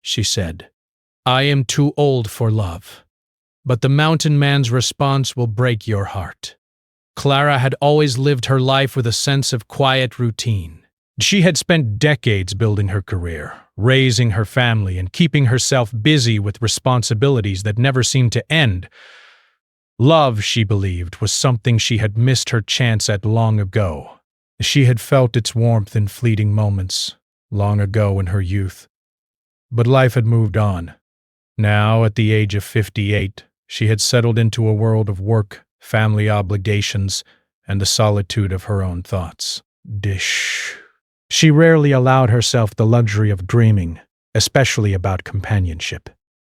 she said. "I am too old for love." But the mountain man's response will break your heart. Clara had always lived her life with a sense of quiet routine. She had spent decades building her career, raising her family, and keeping herself busy with responsibilities that never seemed to end. Love, she believed, was something she had missed her chance at long ago. She had felt its warmth in fleeting moments, long ago in her youth. But life had moved on. Now, at the age of 58, she had settled into a world of work, family obligations, and the solitude of her own thoughts. She rarely allowed herself the luxury of dreaming, especially about companionship.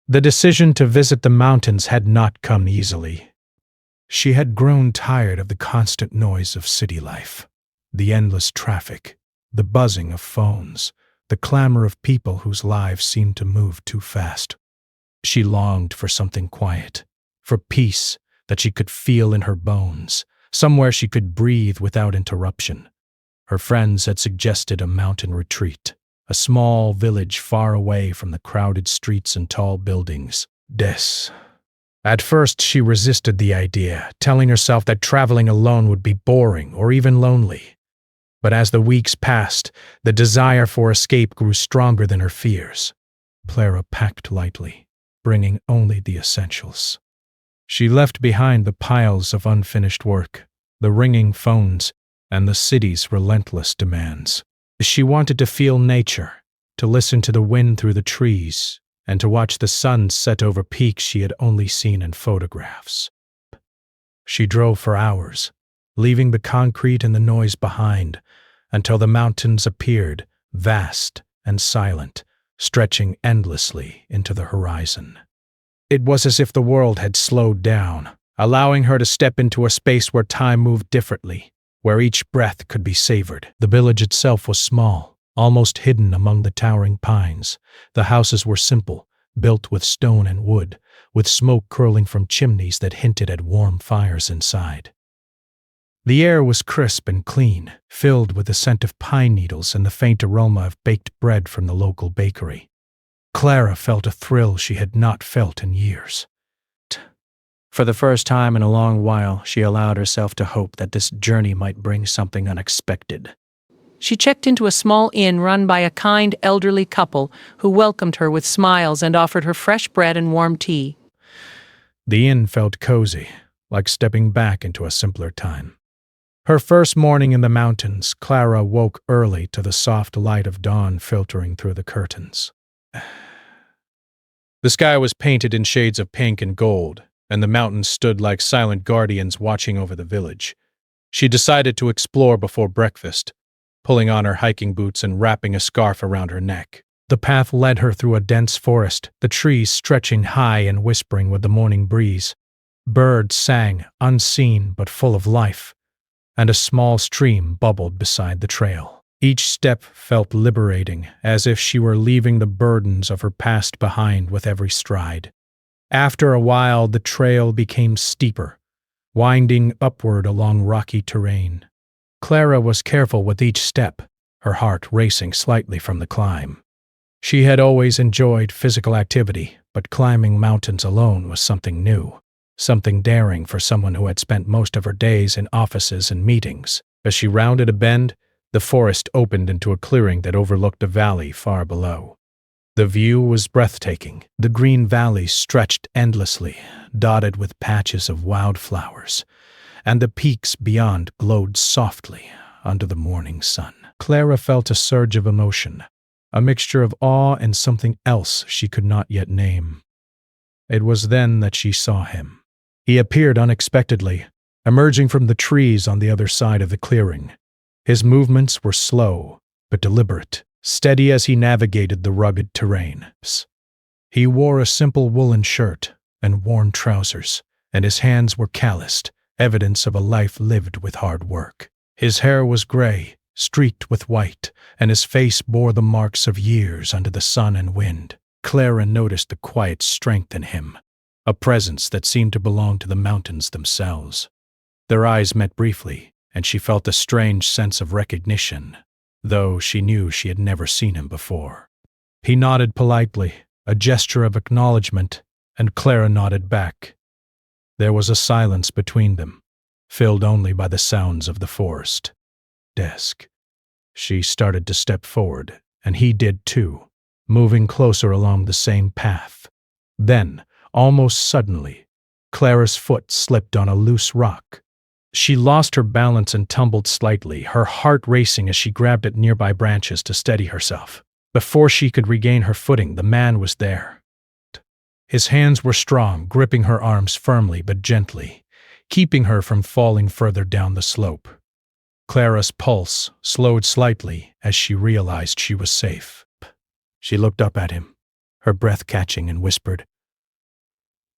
The decision to visit the mountains had not come easily. She had grown tired of the constant noise of city life, the endless traffic, the buzzing of phones, the clamor of people whose lives seemed to move too fast. She longed for something quiet, for peace that she could feel in her bones, somewhere she could breathe without interruption. Her friends had suggested a mountain retreat, a small village far away from the crowded streets and tall buildings. At first, she resisted the idea, telling herself that traveling alone would be boring or even lonely. But as the weeks passed, the desire for escape grew stronger than her fears. Clara packed lightly, bringing only the essentials. She left behind the piles of unfinished work, the ringing phones, and the city's relentless demands. She wanted to feel nature, to listen to the wind through the trees, and to watch the sun set over peaks she had only seen in photographs. She drove for hours, leaving the concrete and the noise behind, until the mountains appeared, vast and silent, stretching endlessly into the horizon. It was as if the world had slowed down, allowing her to step into a space where time moved differently, where each breath could be savored. The village itself was small, almost hidden among the towering pines. The houses were simple, built with stone and wood, with smoke curling from chimneys that hinted at warm fires inside. The air was crisp and clean, filled with the scent of pine needles and the faint aroma of baked bread from the local bakery. Clara felt a thrill she had not felt in years. For the first time in a long while, she allowed herself to hope that this journey might bring something unexpected. She checked into a small inn run by a kind elderly couple who welcomed her with smiles and offered her fresh bread and warm tea. The inn felt cozy, like stepping back into a simpler time. Her first morning in the mountains, Clara woke early to the soft light of dawn filtering through the curtains. The sky was painted in shades of pink and gold, and the mountains stood like silent guardians watching over the village. She decided to explore before breakfast, pulling on her hiking boots and wrapping a scarf around her neck. The path led her through a dense forest, the trees stretching high and whispering with the morning breeze. Birds sang, unseen but full of life, and a small stream bubbled beside the trail. Each step felt liberating, as if she were leaving the burdens of her past behind with every stride. After a while, the trail became steeper, winding upward along rocky terrain. Clara was careful with each step, her heart racing slightly from the climb. She had always enjoyed physical activity, but climbing mountains alone was something new, something daring for someone who had spent most of her days in offices and meetings. As she rounded a bend, the forest opened into a clearing that overlooked a valley far below. The view was breathtaking. The green valley stretched endlessly, dotted with patches of wildflowers, and the peaks beyond glowed softly under the morning sun. Clara felt a surge of emotion, a mixture of awe and something else she could not yet name. It was then that she saw him. He appeared unexpectedly, emerging from the trees on the other side of the clearing. His movements were slow, but deliberate, steady as he navigated the rugged terrain. He wore a simple woolen shirt and worn trousers, and his hands were calloused, evidence of a life lived with hard work. His hair was gray, streaked with white, and his face bore the marks of years under the sun and wind. Clara noticed the quiet strength in him, a presence that seemed to belong to the mountains themselves. Their eyes met briefly, and she felt a strange sense of recognition, though she knew she had never seen him before. He nodded politely, a gesture of acknowledgement, and Clara nodded back. There was a silence between them, filled only by the sounds of the forest. Desk. She started to step forward, and he did too, moving closer along the same path. Then, almost suddenly, Clara's foot slipped on a loose rock. She lost her balance and tumbled slightly, her heart racing as she grabbed at nearby branches to steady herself. Before she could regain her footing, the man was there. His hands were strong, gripping her arms firmly but gently, keeping her from falling further down the slope. Clara's pulse slowed slightly as she realized she was safe. She looked up at him, her breath catching, and whispered,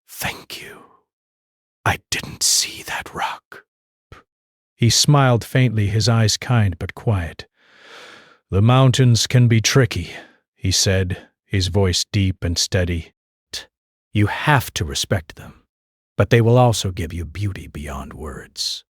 "Thank you. I didn't see that rock." He smiled faintly, his eyes kind but quiet. "The mountains can be tricky," he said, his voice deep and steady. "You have to respect them, but they will also give you beauty beyond words."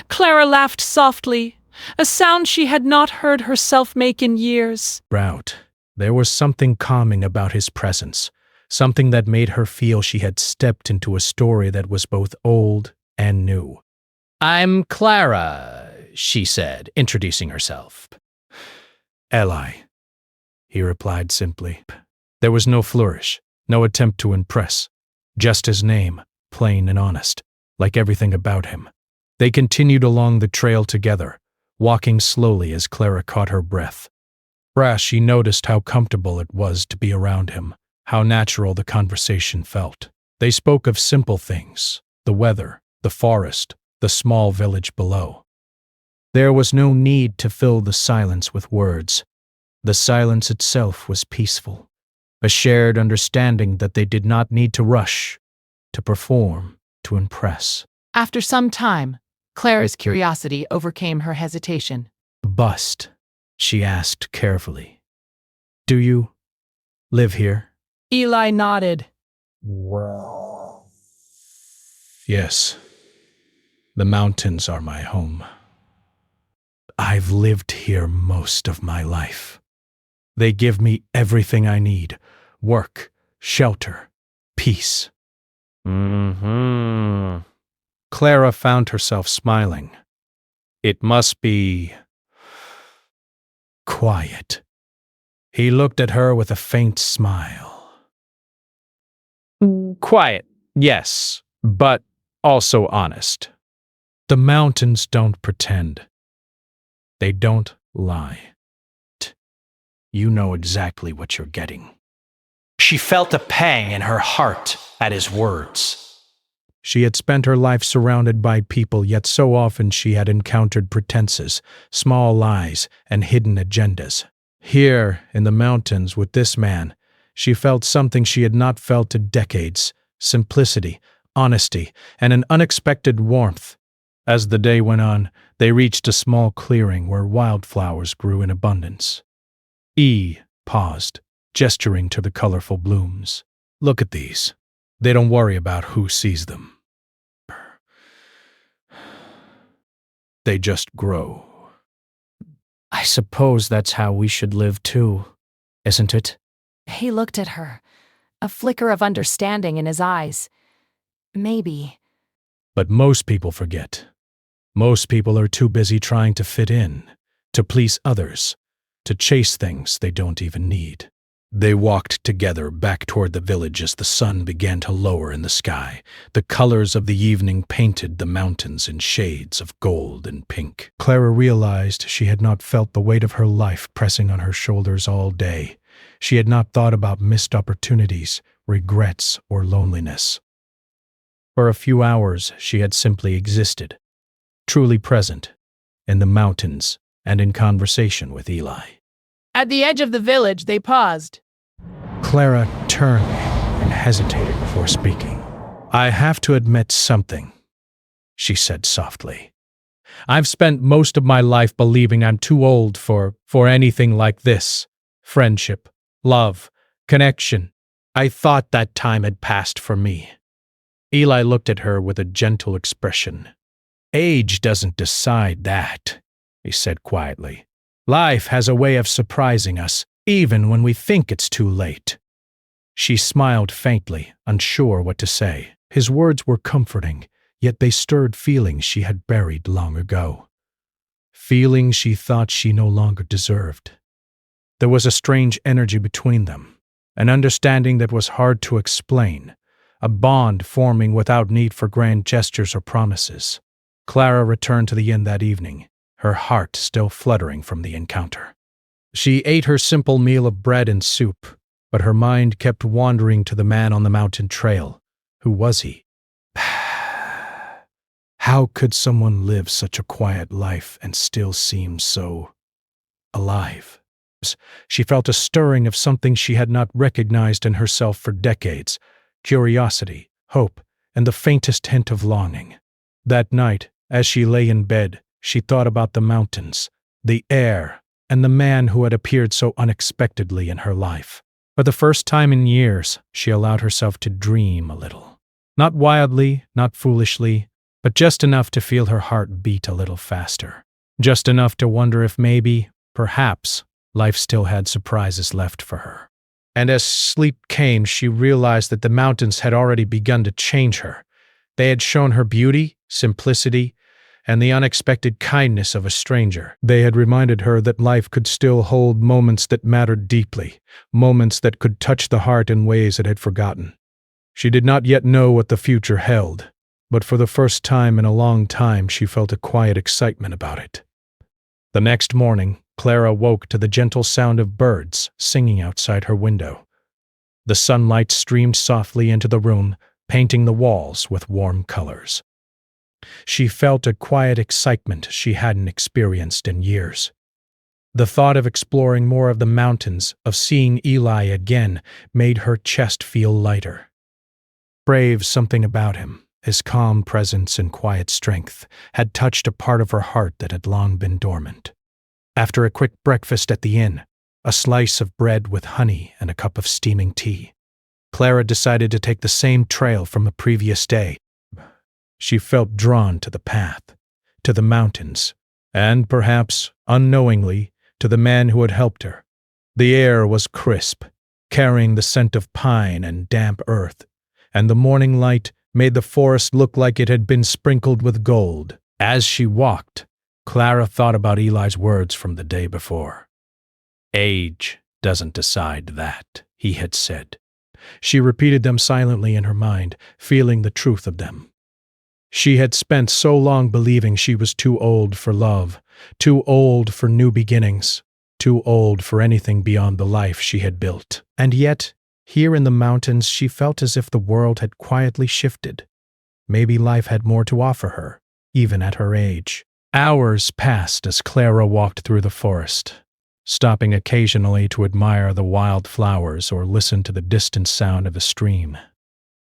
Clara laughed softly, a sound she had not heard herself make in years. Sprout. There was something calming about his presence, something that made her feel she had stepped into a story that was both old and new. "I'm Clara," she said, introducing herself. "Eli," he replied simply. There was no flourish, no attempt to impress, just his name, plain and honest, like everything about him. They continued along the trail together, walking slowly as Clara caught her breath. She noticed how comfortable it was to be around him, how natural the conversation felt. They spoke of simple things, the weather, the forest, the small village below. There was no need to fill the silence with words. The silence itself was peaceful, a shared understanding that they did not need to rush, to perform, to impress. After some time, Clara's curiosity overcame her hesitation. "Bust?" she asked carefully. "Do you live here?" Eli nodded. "Yes. The mountains are my home. I've lived here most of my life. They give me everything I need: work, shelter, peace." Clara found herself smiling. "It must be quiet." He looked at her with a faint smile. "Quiet, yes, but also honest. The mountains don't pretend. They don't lie. You know exactly what you're getting." She felt a pang in her heart at his words. She had spent her life surrounded by people, yet so often she had encountered pretenses, small lies, and hidden agendas. Here, in the mountains, with this man, she felt something she had not felt in decades: simplicity, honesty, and an unexpected warmth. As the day went on, they reached a small clearing where wildflowers grew in abundance. Paused, gesturing to the colorful blooms. "Look at these. They don't worry about who sees them. They just grow." "I suppose that's how we should live too, isn't it?" He looked at her, a flicker of understanding in his eyes. Maybe. But most people forget. Most people are too busy trying to fit in, to please others, to chase things they don't even need. They walked together back toward the village as the sun began to lower in the sky. The colors of the evening painted the mountains in shades of gold and pink. Clara realized she had not felt the weight of her life pressing on her shoulders all day. She had not thought about missed opportunities, regrets, or loneliness. For a few hours, she had simply existed, truly present, in the mountains and in conversation with Eli. At the edge of the village, they paused. Clara turned and hesitated before speaking. "I have to admit something," she said softly. "I've spent most of my life believing I'm too old for anything like this. Friendship, love, connection. I thought that time had passed for me." Eli looked at her with a gentle expression. "Age doesn't decide that. he said quietly. Life has a way of surprising us, even when we think it's too late. She smiled faintly, unsure what to say. His words were comforting, yet they stirred feelings she had buried long ago. Feelings she thought she no longer deserved. There was a strange energy between them, an understanding that was hard to explain, a bond forming without need for grand gestures or promises. Clara returned to the inn that evening, her heart still fluttering from the encounter. She ate her simple meal of bread and soup, but her mind kept wandering to the man on the mountain trail. Who was he? How could someone live such a quiet life and still seem so alive? She felt a stirring of something she had not recognized in herself for decades: curiosity, hope, and the faintest hint of longing. That night, as she lay in bed, she thought about the mountains, the air, and the man who had appeared so unexpectedly in her life. For the first time in years, she allowed herself to dream a little. Not wildly, not foolishly, but just enough to feel her heart beat a little faster. Just enough to wonder if maybe, perhaps, life still had surprises left for her. And as sleep came, she realized that the mountains had already begun to change her. They had shown her beauty, simplicity, and the unexpected kindness of a stranger. They had reminded her that life could still hold moments that mattered deeply, moments that could touch the heart in ways it had forgotten. She did not yet know what the future held, but for the first time in a long time she felt a quiet excitement about it. The next morning, Clara woke to the gentle sound of birds singing outside her window. The sunlight streamed softly into the room, painting the walls with warm colors. She felt a quiet excitement she hadn't experienced in years. The thought of exploring more of the mountains, of seeing Eli again, made her chest feel lighter. Brave something about him, his calm presence and quiet strength, had touched a part of her heart that had long been dormant. After a quick breakfast at the inn, a slice of bread with honey and a cup of steaming tea, Clara decided to take the same trail from the previous day. She felt drawn to the path, to the mountains, and perhaps, unknowingly, to the man who had helped her. The air was crisp, carrying the scent of pine and damp earth, and the morning light made the forest look like it had been sprinkled with gold. As she walked, Clara thought about Eli's words from the day before. "Age doesn't decide that," he had said. She repeated them silently in her mind, feeling the truth of them. She had spent so long believing she was too old for love, too old for new beginnings, too old for anything beyond the life she had built. And yet, here in the mountains, she felt as if the world had quietly shifted. Maybe life had more to offer her, even at her age. Hours passed as Clara walked through the forest, stopping occasionally to admire the wild flowers or listen to the distant sound of a stream.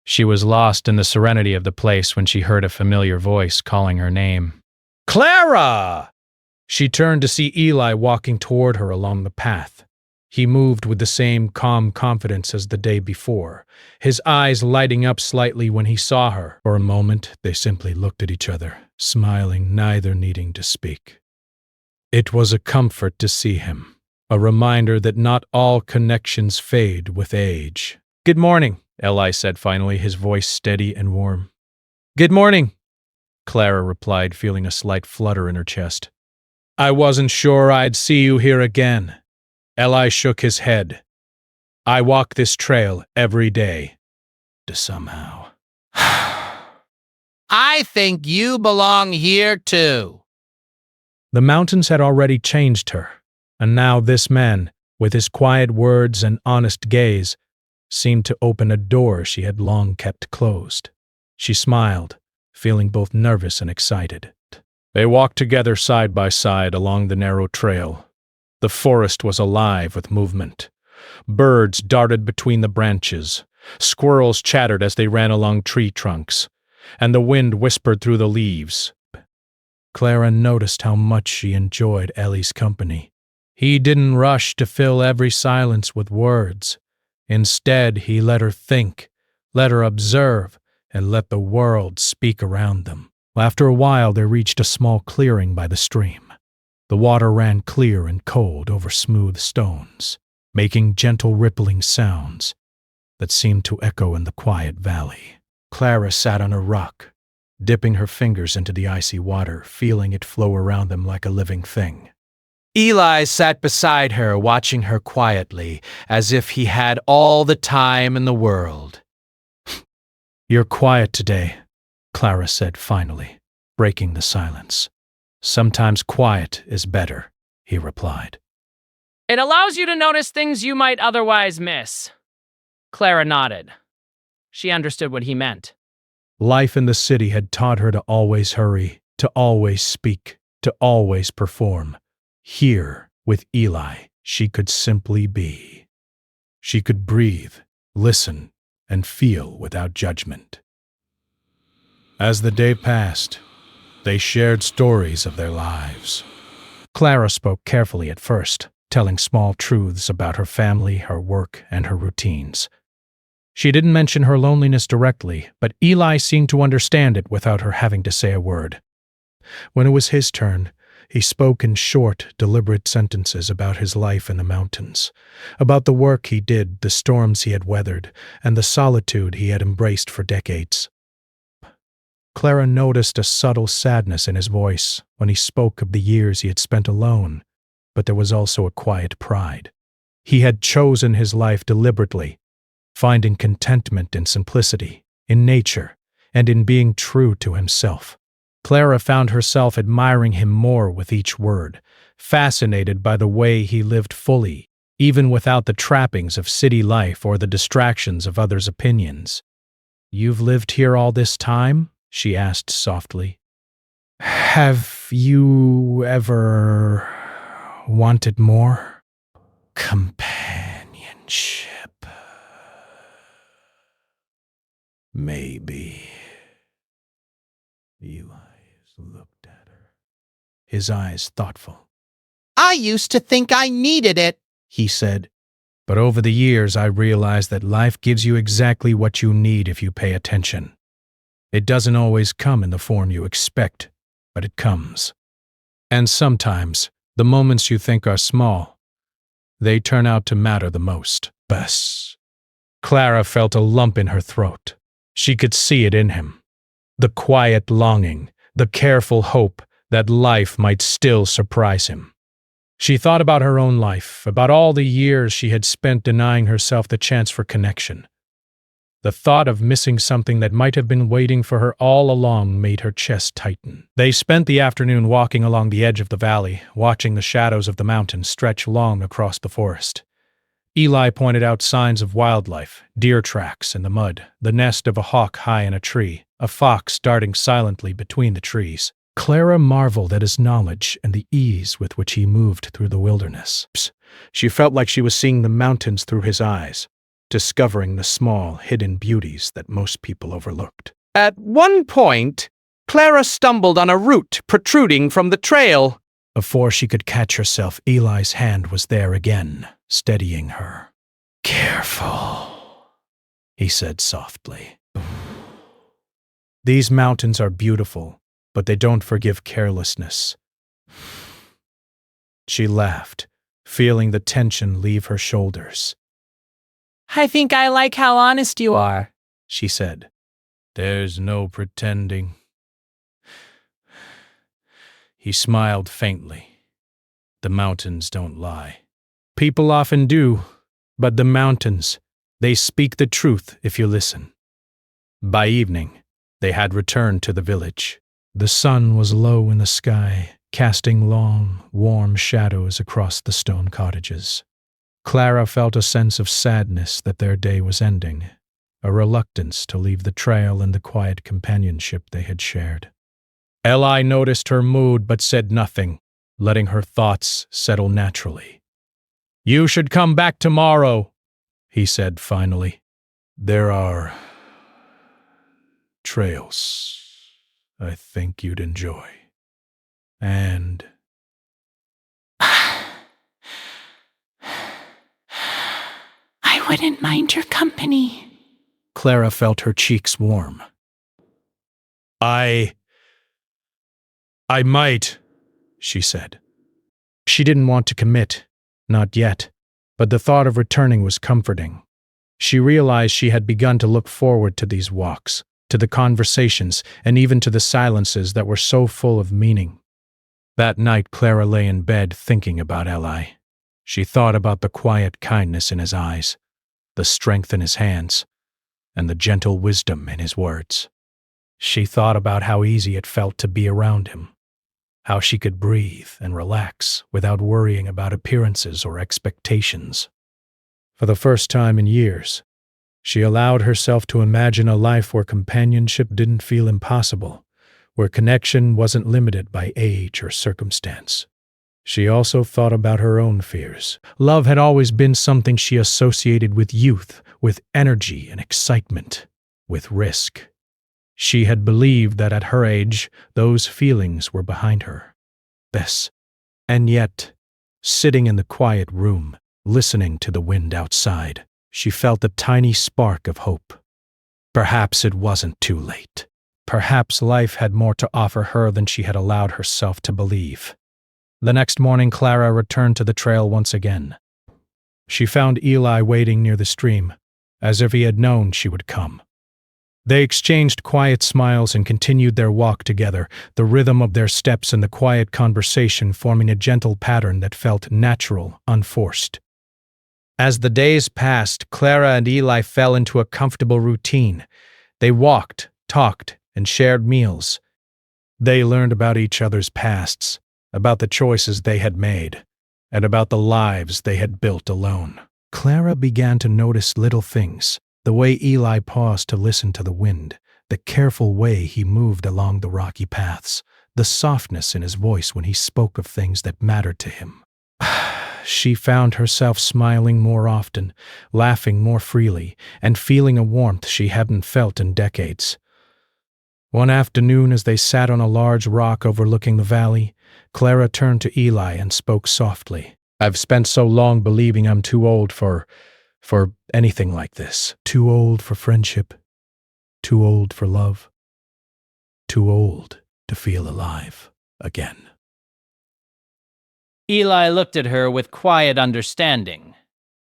She was lost in the serenity of the place when she heard a familiar voice calling her name. "Clara!" She turned to see Eli walking toward her along the path. He moved with the same calm confidence as the day before, his eyes lighting up slightly when he saw her. For a moment, they simply looked at each other, smiling, neither needing to speak. It was a comfort to see him, a reminder that not all connections fade with age. "Good morning," Eli said finally, his voice steady and warm. "Good morning," Clara replied, feeling a slight flutter in her chest. "I wasn't sure I'd see you here again." Eli shook his head. "I walk this trail every day. Somehow." I think you belong here too. The mountains had already changed her, and now this man, with his quiet words and honest gaze, seemed to open a door she had long kept closed. She smiled, feeling both nervous and excited. They walked together side by side along the narrow trail. The forest was alive with movement. Birds darted between the branches, squirrels chattered as they ran along tree trunks, and the wind whispered through the leaves. Clara noticed how much she enjoyed Ellie's company. He didn't rush to fill every silence with words. Instead, he let her think, let her observe, and let the world speak around them. After a while, they reached a small clearing by the stream. The water ran clear and cold over smooth stones, making gentle rippling sounds that seemed to echo in the quiet valley. Clara sat on a rock, dipping her fingers into the icy water, feeling it flow around them like a living thing. Eli sat beside her, watching her quietly, as if he had all the time in the world. "You're quiet today," Clara said finally, breaking the silence. "Sometimes quiet is better," he replied. It allows you to notice things you might otherwise miss. Clara nodded. She understood what he meant. Life in the city had taught her to always hurry, to always speak, to always perform. Here, with Eli, she could simply be. She could breathe, listen, and feel without judgment. As the day passed, they shared stories of their lives. Clara spoke carefully at first, telling small truths about her family, her work, and her routines. She didn't mention her loneliness directly, but Eli seemed to understand it without her having to say a word. When it was his turn, he spoke in short, deliberate sentences about his life in the mountains, about the work he did, the storms he had weathered, and the solitude he had embraced for decades. Clara noticed a subtle sadness in his voice when he spoke of the years he had spent alone, but there was also a quiet pride. He had chosen his life deliberately, finding contentment in simplicity, in nature, and in being true to himself. Clara found herself admiring him more with each word, fascinated by the way he lived fully, even without the trappings of city life or the distractions of others' opinions. "You've lived here all this time?" she asked softly. "Have you ever wanted more companionship?" "Maybe." Eli looked at her, his eyes thoughtful. I used to think I needed it, He said, "But over the years I realized that life gives you exactly what you need if you pay attention. It doesn't always come in the form you expect, but it comes. And sometimes, the moments you think are small, they turn out to matter the most." Bess. Clara felt a lump in her throat. She could see it in him. The quiet longing, the careful hope that life might still surprise him. She thought about her own life, about all the years she had spent denying herself the chance for connection. The thought of missing something that might have been waiting for her all along made her chest tighten. They spent the afternoon walking along the edge of the valley, watching the shadows of the mountains stretch long across the forest. Eli pointed out signs of wildlife, deer tracks in the mud, the nest of a hawk high in a tree, a fox darting silently between the trees. Clara marveled at his knowledge and the ease with which he moved through the wilderness. She felt like she was seeing the mountains through his eyes, discovering the small, hidden beauties that most people overlooked. At one point, Clara stumbled on a root protruding from the trail. Before she could catch herself, Eli's hand was there again, steadying her. "Careful," he said softly. "These mountains are beautiful, but they don't forgive carelessness." She laughed, feeling the tension leave her shoulders. I think I like how honest you are, She said, "There's no pretending." He smiled faintly. "The mountains don't lie. People often do, but the mountains, they speak the truth if you listen." By evening, they had returned to the village. The sun was low in the sky, casting long, warm shadows across the stone cottages. Clara felt a sense of sadness that their day was ending, a reluctance to leave the trail and the quiet companionship they had shared. Eli noticed her mood but said nothing, letting her thoughts settle naturally. "You should come back tomorrow," he said finally. "There are trails I think you'd enjoy. And I wouldn't mind your company." Clara felt her cheeks warm. I might," she said. She didn't want to commit, not yet, but the thought of returning was comforting. She realized she had begun to look forward to these walks, to the conversations, and even to the silences that were so full of meaning. That night, Clara lay in bed thinking about Eli. She thought about the quiet kindness in his eyes, the strength in his hands, and the gentle wisdom in his words. She thought about how easy it felt to be around him, how she could breathe and relax without worrying about appearances or expectations. For the first time in years, she allowed herself to imagine a life where companionship didn't feel impossible, where connection wasn't limited by age or circumstance. She also thought about her own fears. Love had always been something she associated with youth, with energy and excitement, with risk. She had believed that at her age, those feelings were behind her. And yet, sitting in the quiet room, listening to the wind outside, she felt a tiny spark of hope. Perhaps it wasn't too late. Perhaps life had more to offer her than she had allowed herself to believe. The next morning, Clara returned to the trail once again. She found Eli waiting near the stream, as if he had known she would come. They exchanged quiet smiles and continued their walk together, the rhythm of their steps and the quiet conversation forming a gentle pattern that felt natural, unforced. As the days passed, Clara and Eli fell into a comfortable routine. They walked, talked, and shared meals. They learned about each other's pasts, about the choices they had made, and about the lives they had built alone. Clara began to notice little things, the way Eli paused to listen to the wind, the careful way he moved along the rocky paths, the softness in his voice when he spoke of things that mattered to him. She found herself smiling more often, laughing more freely, and feeling a warmth she hadn't felt in decades. One afternoon, as they sat on a large rock overlooking the valley, Clara turned to Eli and spoke softly. "I've spent so long believing I'm too old for anything like this. Too old for friendship. Too old for love. Too old to feel alive again." Eli looked at her with quiet understanding.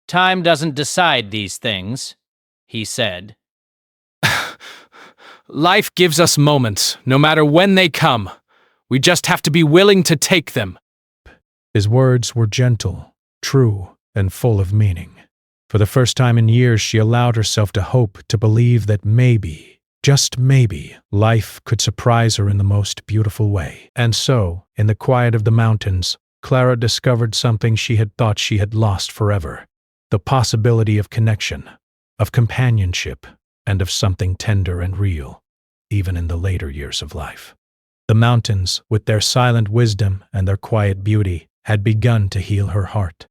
"Time doesn't decide these things," he said. Life gives us moments, no matter when they come. We just have to be willing to take them. His words were gentle, true, and full of meaning. For the first time in years, she allowed herself to hope, to believe that maybe, just maybe, life could surprise her in the most beautiful way. And so, in the quiet of the mountains, Clara discovered something she had thought she had lost forever: the possibility of connection, of companionship, and of something tender and real, even in the later years of life. The mountains, with their silent wisdom and their quiet beauty, had begun to heal her heart.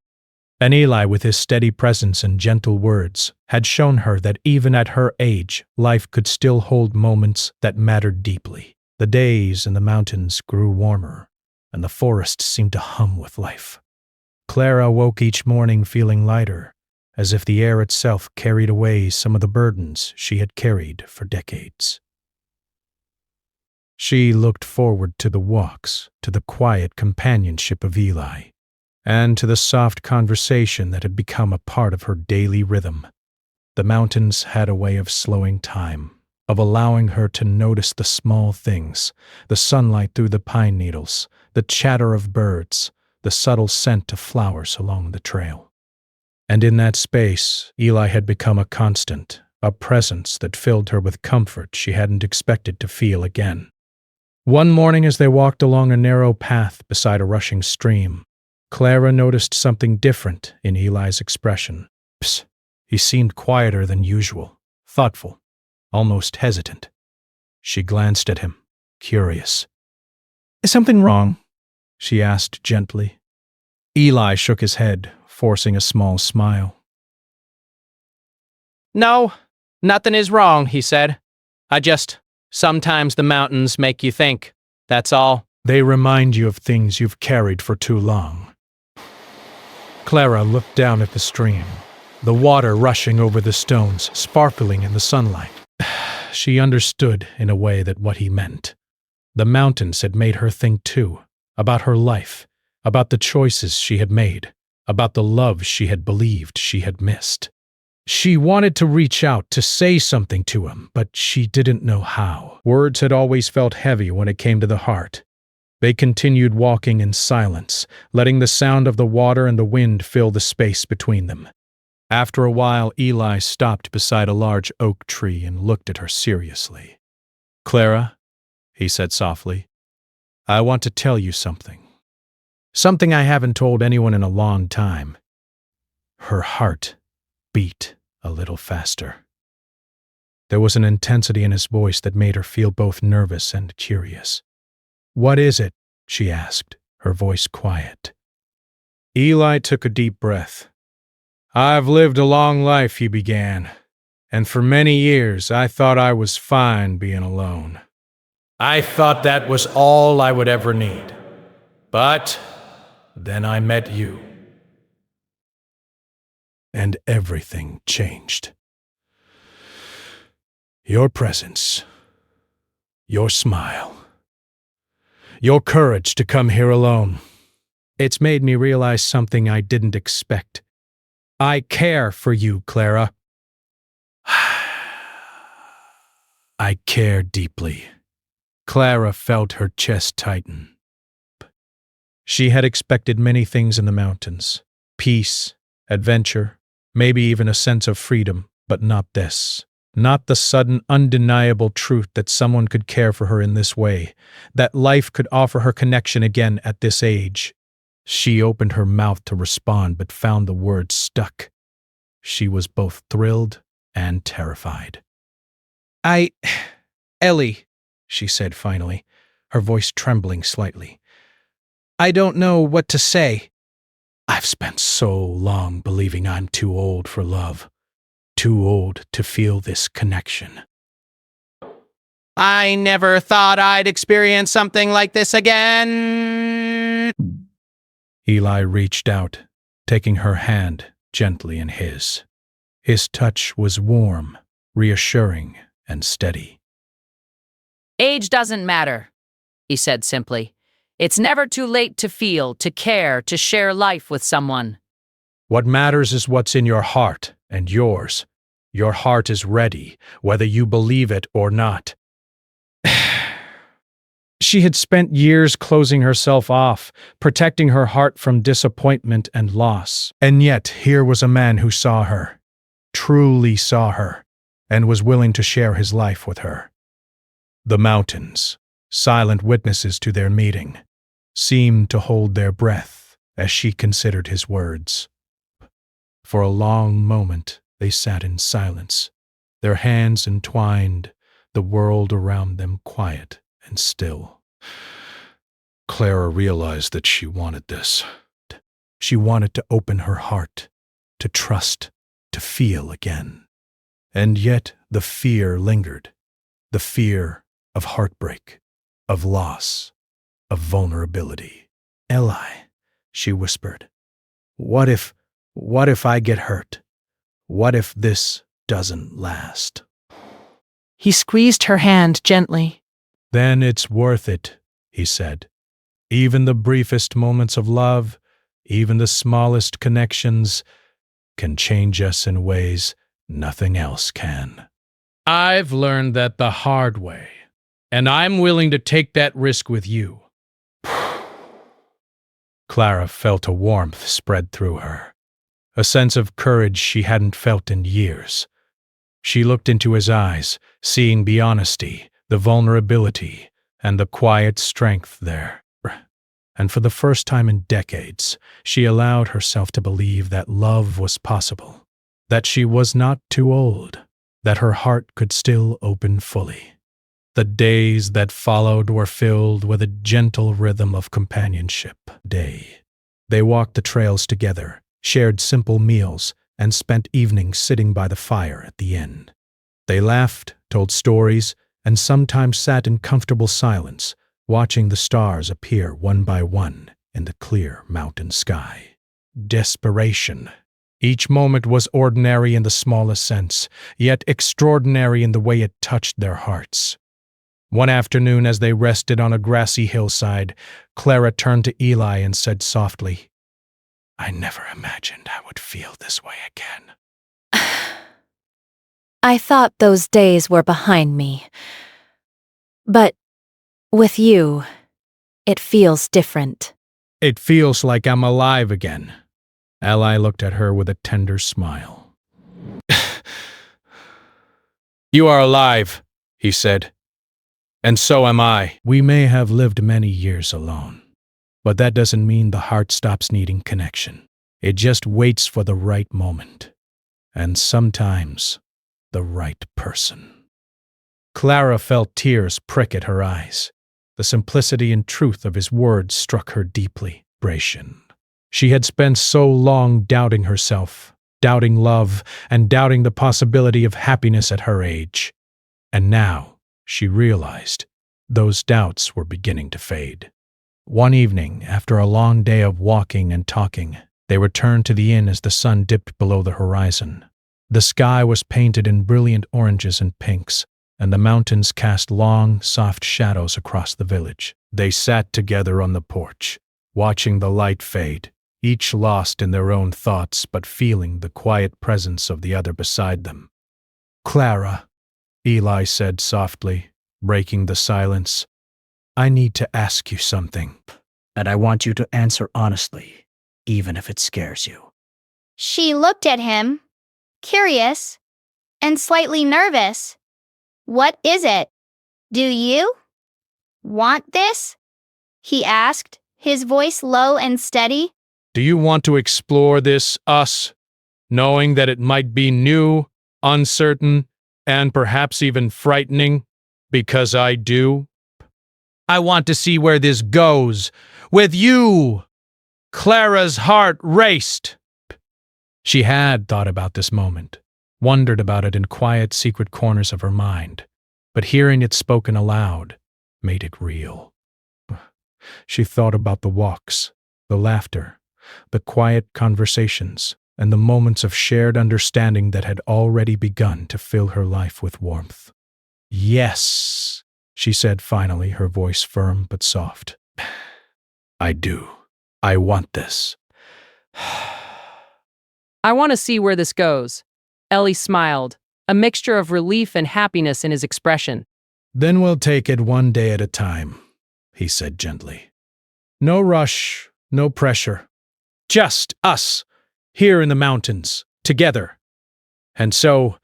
And Eli, with his steady presence and gentle words, had shown her that even at her age, life could still hold moments that mattered deeply. The days in the mountains grew warmer, and the forest seemed to hum with life. Clara woke each morning feeling lighter, as if the air itself carried away some of the burdens she had carried for decades. She looked forward to the walks, to the quiet companionship of Eli, and to the soft conversation that had become a part of her daily rhythm. The mountains had a way of slowing time, of allowing her to notice the small things, the sunlight through the pine needles, the chatter of birds, the subtle scent of flowers along the trail. And in that space, Eli had become a constant, a presence that filled her with comfort she hadn't expected to feel again. One morning, as they walked along a narrow path beside a rushing stream, Clara noticed something different in Eli's expression. He seemed quieter than usual, thoughtful, almost hesitant. She glanced at him, curious. "Is something wrong?" she asked gently. Eli shook his head, forcing a small smile. "No, nothing is wrong," he said. Sometimes the mountains make you think, that's all." "They remind you of things you've carried for too long." Clara looked down at the stream, the water rushing over the stones, sparkling in the sunlight. She understood, in a way, that what he meant. The mountains had made her think, too, about her life, about the choices she had made, about the love she had believed she had missed. She wanted to reach out to say something to him, but she didn't know how. Words had always felt heavy when it came to the heart. They continued walking in silence, letting the sound of the water and the wind fill the space between them. After a while, Eli stopped beside a large oak tree and looked at her seriously. "Clara," he said softly, "I want to tell you something. Something I haven't told anyone in a long time." Her heart beat a little faster. There was an intensity in his voice that made her feel both nervous and curious. "What is it?" she asked, her voice quiet. Eli took a deep breath. "I've lived a long life," he began, "and for many years I thought I was fine being alone. I thought that was all I would ever need. But then I met you. And everything changed. Your presence, your smile, your courage to come here alone. It's made me realize something I didn't expect. I care for you, Clara. I care deeply." Clara felt her chest tighten. She had expected many things in the mountains: peace, adventure, maybe even a sense of freedom, but not this. Not the sudden, undeniable truth that someone could care for her in this way, that life could offer her connection again at this age. She opened her mouth to respond, but found the words stuck. She was both thrilled and terrified. Ellie, she said finally, her voice trembling slightly. I don't know what to say. I've spent so long believing I'm too old for love, too old to feel this connection. I never thought I'd experience something like this again. Eli reached out, taking her hand gently in his. His touch was warm, reassuring, and steady. Age doesn't matter, he said simply. It's never too late to feel, to care, to share life with someone. What matters is what's in your heart, and yours. Your heart is ready, whether you believe it or not. She had spent years closing herself off, protecting her heart from disappointment and loss. And yet, here was a man who saw her, truly saw her, and was willing to share his life with her. The mountains, silent witnesses to their meeting, seemed to hold their breath as she considered his words. For a long moment, they sat in silence, their hands entwined, the world around them quiet and still. Clara realized that she wanted this. She wanted to open her heart, to trust, to feel again. And yet the fear lingered, the fear of heartbreak, of loss, of vulnerability. "Eli," she whispered, what if I get hurt? What if this doesn't last?" He squeezed her hand gently. "Then it's worth it," he said. "Even the briefest moments of love, even the smallest connections, can change us in ways nothing else can." I've learned that the hard way, and I'm willing to take that risk with you. Clara felt a warmth spread through her, a sense of courage she hadn't felt in years. She looked into his eyes, seeing the honesty, the vulnerability, and the quiet strength there. And for the first time in decades, she allowed herself to believe that love was possible, that she was not too old, that her heart could still open fully. The days that followed were filled with a gentle rhythm of companionship. They walked the trails together, shared simple meals, and spent evenings sitting by the fire at the inn. They laughed, told stories, and sometimes sat in comfortable silence, watching the stars appear one by one in the clear mountain sky. Desperation. Each moment was ordinary in the smallest sense, yet extraordinary in the way it touched their hearts. One afternoon, as they rested on a grassy hillside, Clara turned to Eli and said softly, "I never imagined I would feel this way again." I thought those days were behind me. But with you, it feels different. "It feels like I'm alive again." Eli looked at her with a tender smile. "You are alive," he said. "And so am I." We may have lived many years alone, but that doesn't mean the heart stops needing connection. It just waits for the right moment. And sometimes, the right person. Clara felt tears prick at her eyes. The simplicity and truth of his words struck her deeply. She had spent so long doubting herself, doubting love, and doubting the possibility of happiness at her age. And now, she realized, those doubts were beginning to fade. One evening, after a long day of walking and talking, they returned to the inn as the sun dipped below the horizon. The sky was painted in brilliant oranges and pinks, and the mountains cast long, soft shadows across the village. They sat together on the porch, watching the light fade, each lost in their own thoughts but feeling the quiet presence of the other beside them. "Clara," Eli said softly, breaking the silence, "I need to ask you something, and I want you to answer honestly, even if it scares you." She looked at him, curious and slightly nervous. "What is it? Do you want this?" he asked, his voice low and steady. "Do you want to explore this, us, knowing that it might be new, uncertain, and perhaps even frightening? Because I do. I want to see where this goes. With you!" Clara's heart raced. She had thought about this moment, wondered about it in quiet, secret corners of her mind, but hearing it spoken aloud made it real. She thought about the walks, the laughter, the quiet conversations, and the moments of shared understanding that had already begun to fill her life with warmth. "Yes," she said finally, her voice firm but soft. "I do. I want this." I want to see where this goes. Ellie smiled, a mixture of relief and happiness in his expression. "Then we'll take it one day at a time," he said gently. "No rush, no pressure. Just us, here in the mountains, together." And so,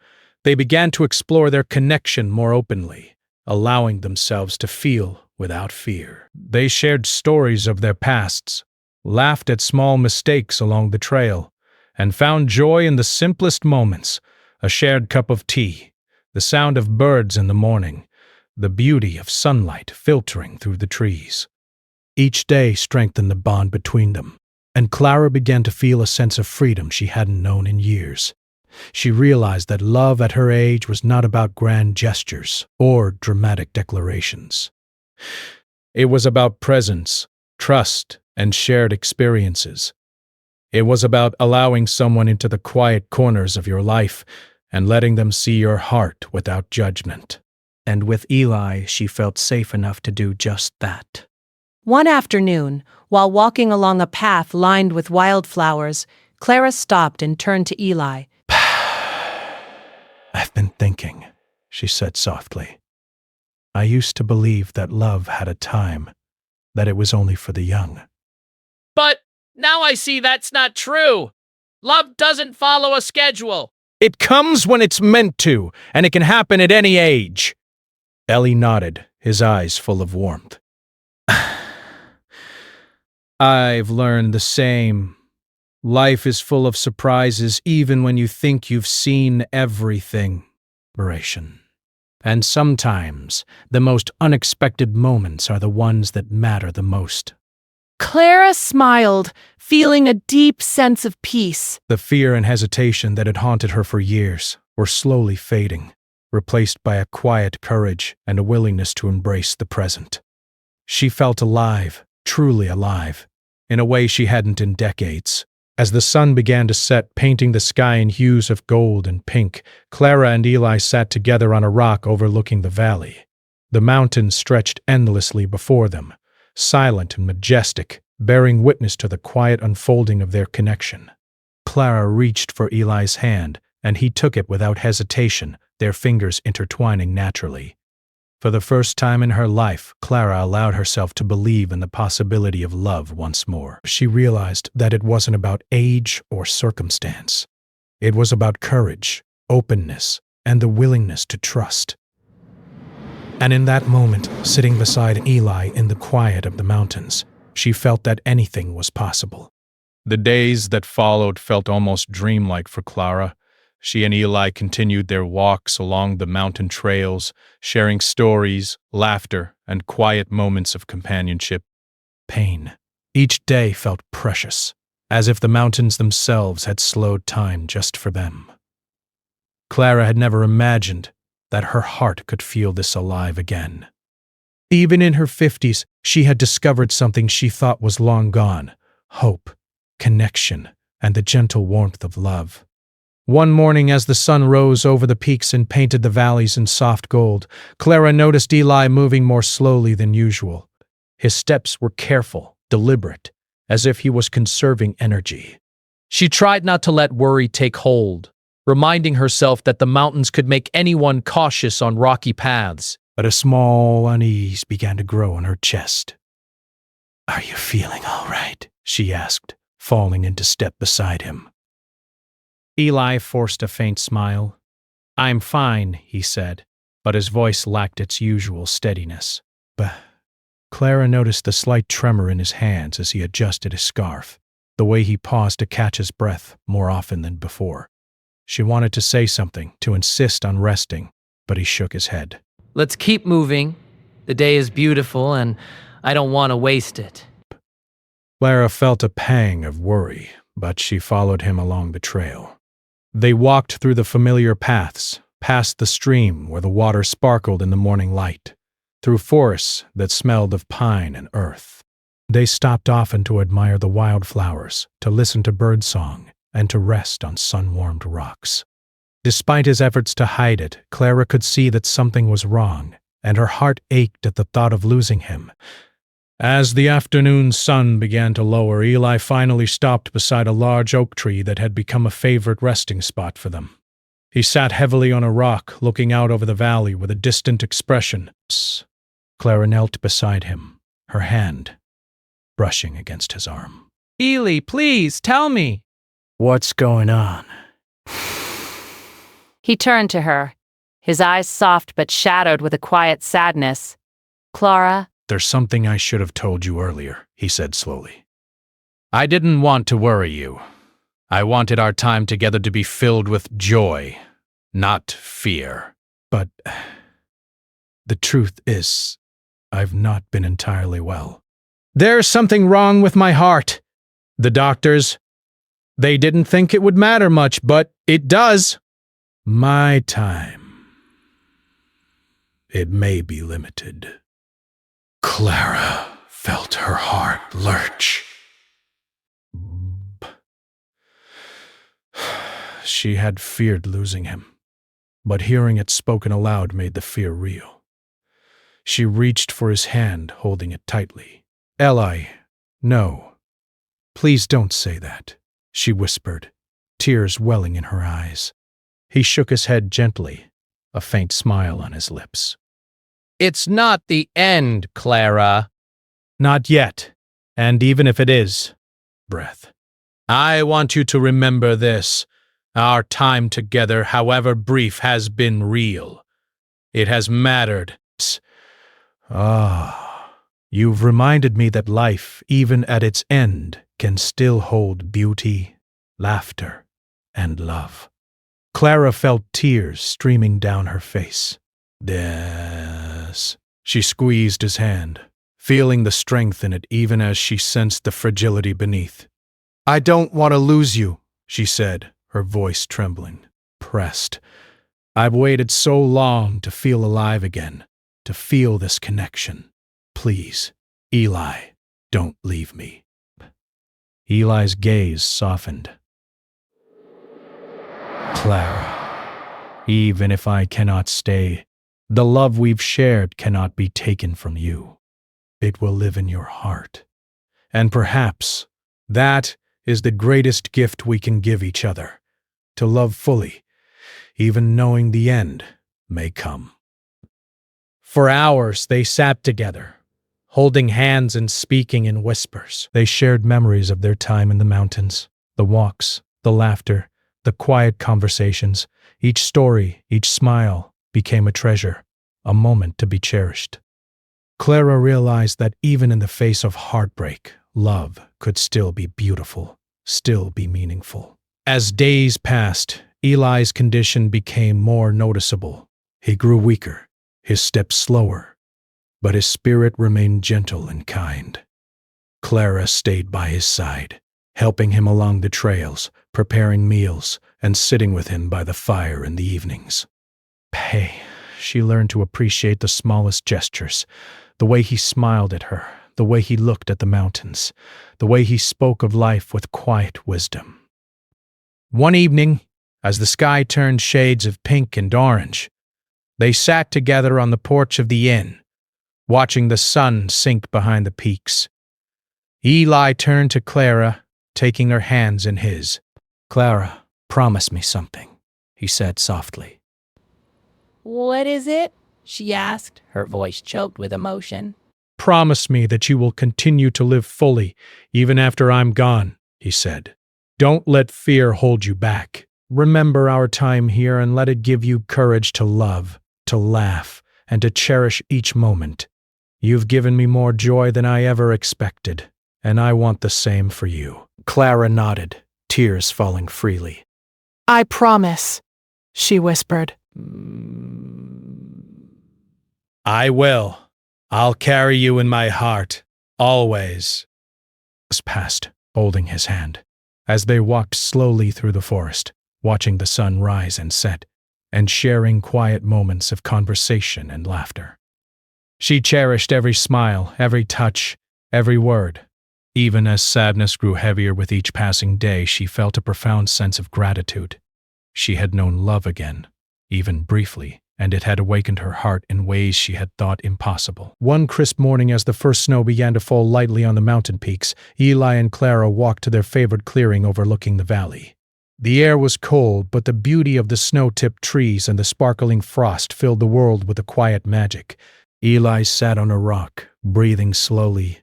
they began to explore their connection more openly, allowing themselves to feel without fear. They shared stories of their pasts, laughed at small mistakes along the trail, and found joy in the simplest moments: a shared cup of tea, the sound of birds in the morning, the beauty of sunlight filtering through the trees. Each day strengthened the bond between them, and Clara began to feel a sense of freedom she hadn't known in years. She realized that love at her age was not about grand gestures or dramatic declarations. It was about presence, trust, and shared experiences. It was about allowing someone into the quiet corners of your life and letting them see your heart without judgment. And with Eli, she felt safe enough to do just that. One afternoon, while walking along a path lined with wildflowers, Clara stopped and turned to Eli. "I've been thinking," she said softly. "I used to believe that love had a time, that it was only for the young." But now I see that's not true. Love doesn't follow a schedule. "It comes when it's meant to, and it can happen at any age." Ellie nodded, his eyes full of warmth. "I've learned the same. Life is full of surprises even when you think you've seen everything. Narration. And sometimes the most unexpected moments are the ones that matter the most." Clara smiled, feeling a deep sense of peace. The fear and hesitation that had haunted her for years were slowly fading, replaced by a quiet courage and a willingness to embrace the present. She felt alive, truly alive, in a way she hadn't in decades. As the sun began to set, painting the sky in hues of gold and pink, Clara and Eli sat together on a rock overlooking the valley. The mountains stretched endlessly before them, silent and majestic, bearing witness to the quiet unfolding of their connection. Clara reached for Eli's hand, and he took it without hesitation, their fingers intertwining naturally. For the first time in her life, Clara allowed herself to believe in the possibility of love once more. She realized that it wasn't about age or circumstance. It was about courage, openness, and the willingness to trust. And in that moment, sitting beside Eli in the quiet of the mountains, she felt that anything was possible. The days that followed felt almost dreamlike for Clara. She and Eli continued their walks along the mountain trails, sharing stories, laughter, and quiet moments of companionship. Pain. Each day felt precious, as if the mountains themselves had slowed time just for them. Clara had never imagined that her heart could feel this alive again. Even in her 50s, she had discovered something she thought was long gone: hope, connection, and the gentle warmth of love. One morning, as the sun rose over the peaks and painted the valleys in soft gold, Clara noticed Eli moving more slowly than usual. His steps were careful, deliberate, as if he was conserving energy. She tried not to let worry take hold, reminding herself that the mountains could make anyone cautious on rocky paths. But a small unease began to grow in her chest. "Are you feeling all right?" she asked, falling into step beside him. Eli forced a faint smile. "I'm fine," he said, but his voice lacked its usual steadiness. But Clara noticed the slight tremor in his hands as he adjusted his scarf, the way he paused to catch his breath more often than before. She wanted to say something, to insist on resting, but he shook his head. Let's keep moving. The day is beautiful, and I don't want to waste it. Clara felt a pang of worry, but she followed him along the trail. They walked through the familiar paths, past the stream where the water sparkled in the morning light, through forests that smelled of pine and earth. They stopped often to admire the wildflowers, to listen to birdsong, and to rest on sun-warmed rocks. Despite his efforts to hide it, Clara could see that something was wrong, and her heart ached at the thought of losing him. As the afternoon sun began to lower, Eli finally stopped beside a large oak tree that had become a favorite resting spot for them. He sat heavily on a rock, looking out over the valley with a distant expression. Psst. Clara knelt beside him, her hand brushing against his arm. Eli, please, tell me. "What's going on?" He turned to her, his eyes soft but shadowed with a quiet sadness. "Clara?" "There's something I should have told you earlier," he said slowly. "I didn't want to worry you. I wanted our time together to be filled with joy, not fear. But the truth is, I've not been entirely well. There's something wrong with my heart. The doctors, they didn't think it would matter much, but it does. My time, it may be limited." Clara felt her heart lurch. She had feared losing him, but hearing it spoken aloud made the fear real. She reached for his hand, holding it tightly. "Eli, no. Please don't say that," she whispered, tears welling in her eyes. He shook his head gently, a faint smile on his lips. It's not the end, Clara. "Not yet, and even if it is," breath, I want you to remember this. Our time together, however brief, has been real. It has mattered. You've reminded me that life, even at its end, can still hold beauty, laughter, and love. Clara felt tears streaming down her face. "Yes." She squeezed his hand, feeling the strength in it even as she sensed the fragility beneath. "I don't want to lose you," she said, her voice trembling, pressed. "I've waited so long to feel alive again, to feel this connection. Please, Eli, don't leave me." Eli's gaze softened. "Clara, even if I cannot stay, The love we've shared cannot be taken from you. It will live in your heart. And perhaps that is the greatest gift we can give each other, to love fully, even knowing the end may come." For hours they sat together, holding hands and speaking in whispers. They shared memories of their time in the mountains, the walks, the laughter, the quiet conversations. Each story, each smile became a treasure, a moment to be cherished. Clara realized that even in the face of heartbreak, love could still be beautiful, still be meaningful. As days passed, Eli's condition became more noticeable. He grew weaker, his steps slower, but his spirit remained gentle and kind. Clara stayed by his side, helping him along the trails, preparing meals, and sitting with him by the fire in the evenings. She learned to appreciate the smallest gestures, the way he smiled at her, the way he looked at the mountains, the way he spoke of life with quiet wisdom. One evening, as the sky turned shades of pink and orange, they sat together on the porch of the inn, watching the sun sink behind the peaks. Eli turned to Clara, taking her hands in his. "Clara, promise me something," he said softly. "What is it?" she asked, her voice choked with emotion. "Promise me that you will continue to live fully, even after I'm gone," he said. "Don't let fear hold you back. Remember our time here and let it give you courage to love, to laugh, and to cherish each moment. You've given me more joy than I ever expected, and I want the same for you." Clara nodded, tears falling freely. "I promise," she whispered. "I will. I'll carry you in my heart, always." Passed, holding his hand, as they walked slowly through the forest, watching the sun rise and set, and sharing quiet moments of conversation and laughter. She cherished every smile, every touch, every word. Even as sadness grew heavier with each passing day, she felt a profound sense of gratitude. She had known love again, even briefly, and it had awakened her heart in ways she had thought impossible. One crisp morning, as the first snow began to fall lightly on the mountain peaks, Eli and Clara walked to their favorite clearing overlooking the valley. The air was cold, but the beauty of the snow-tipped trees and the sparkling frost filled the world with a quiet magic. Eli sat on a rock, breathing slowly,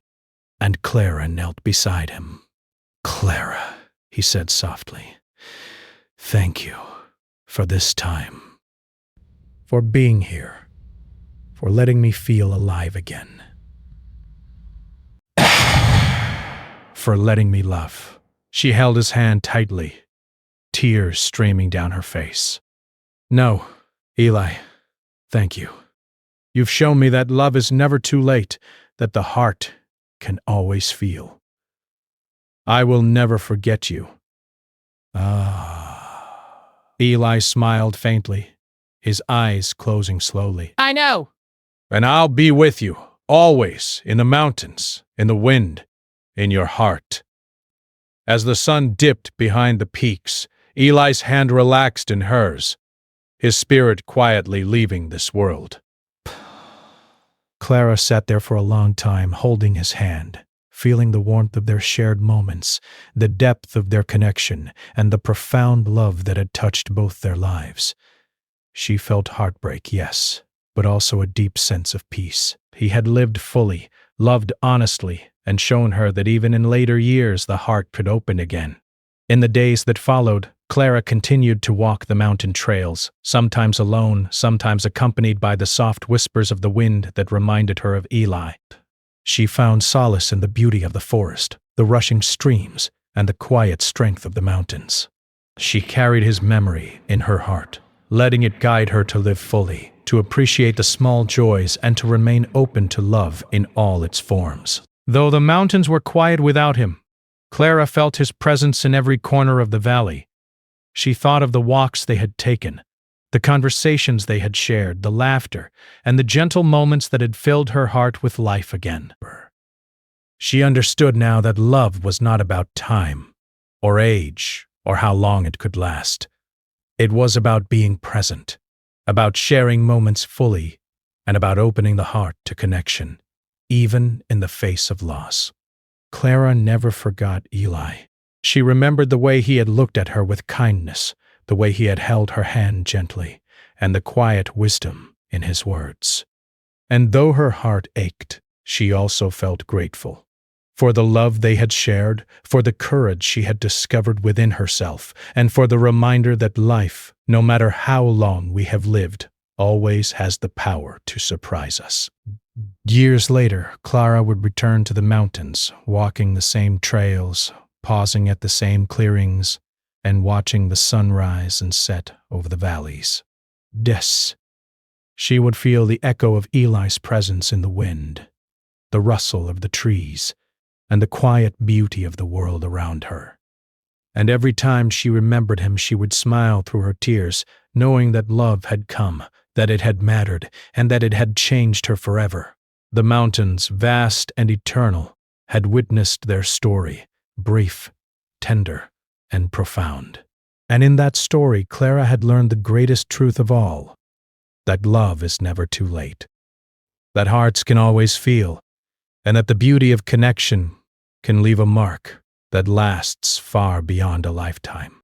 and Clara knelt beside him. "Clara," he said softly, "thank you for this time, for being here, for letting me feel alive again, for letting me love." She held his hand tightly, tears streaming down her face. "No, Eli, thank you. You've shown me that love is never too late, that the heart can always feel. I will never forget you." Eli smiled faintly, his eyes closing slowly. "I know." "And I'll be with you, always, in the mountains, in the wind, in your heart." As the sun dipped behind the peaks, Eli's hand relaxed in hers, his spirit quietly leaving this world. Clara sat there for a long time, holding his hand, feeling the warmth of their shared moments, the depth of their connection, and the profound love that had touched both their lives. She felt heartbreak, yes, but also a deep sense of peace. He had lived fully, loved honestly, and shown her that even in later years the heart could open again. In the days that followed, Clara continued to walk the mountain trails, sometimes alone, sometimes accompanied by the soft whispers of the wind that reminded her of Eli. She found solace in the beauty of the forest, the rushing streams, and the quiet strength of the mountains. She carried his memory in her heart, letting it guide her to live fully, to appreciate the small joys, and to remain open to love in all its forms. Though the mountains were quiet without him, Clara felt his presence in every corner of the valley. She thought of the walks they had taken, the conversations they had shared, the laughter, and the gentle moments that had filled her heart with life again. She understood now that love was not about time, or age, or how long it could last. It was about being present, about sharing moments fully, and about opening the heart to connection, even in the face of loss. Clara never forgot Eli. She remembered the way he had looked at her with kindness, the way he had held her hand gently, and the quiet wisdom in his words. And though her heart ached, she also felt grateful for the love they had shared, for the courage she had discovered within herself, and for the reminder that life, no matter how long we have lived, always has the power to surprise us. Years later, Clara would return to the mountains, walking the same trails, pausing at the same clearings, and watching the sun rise and set over the valleys. She would feel the echo of Eli's presence in the wind, the rustle of the trees, and the quiet beauty of the world around her. And every time she remembered him, she would smile through her tears, knowing that love had come, that it had mattered, and that it had changed her forever. The mountains, vast and eternal, had witnessed their story, brief, tender, and profound. And in that story, Clara had learned the greatest truth of all, that love is never too late, that hearts can always feel, and that the beauty of connection can leave a mark that lasts far beyond a lifetime.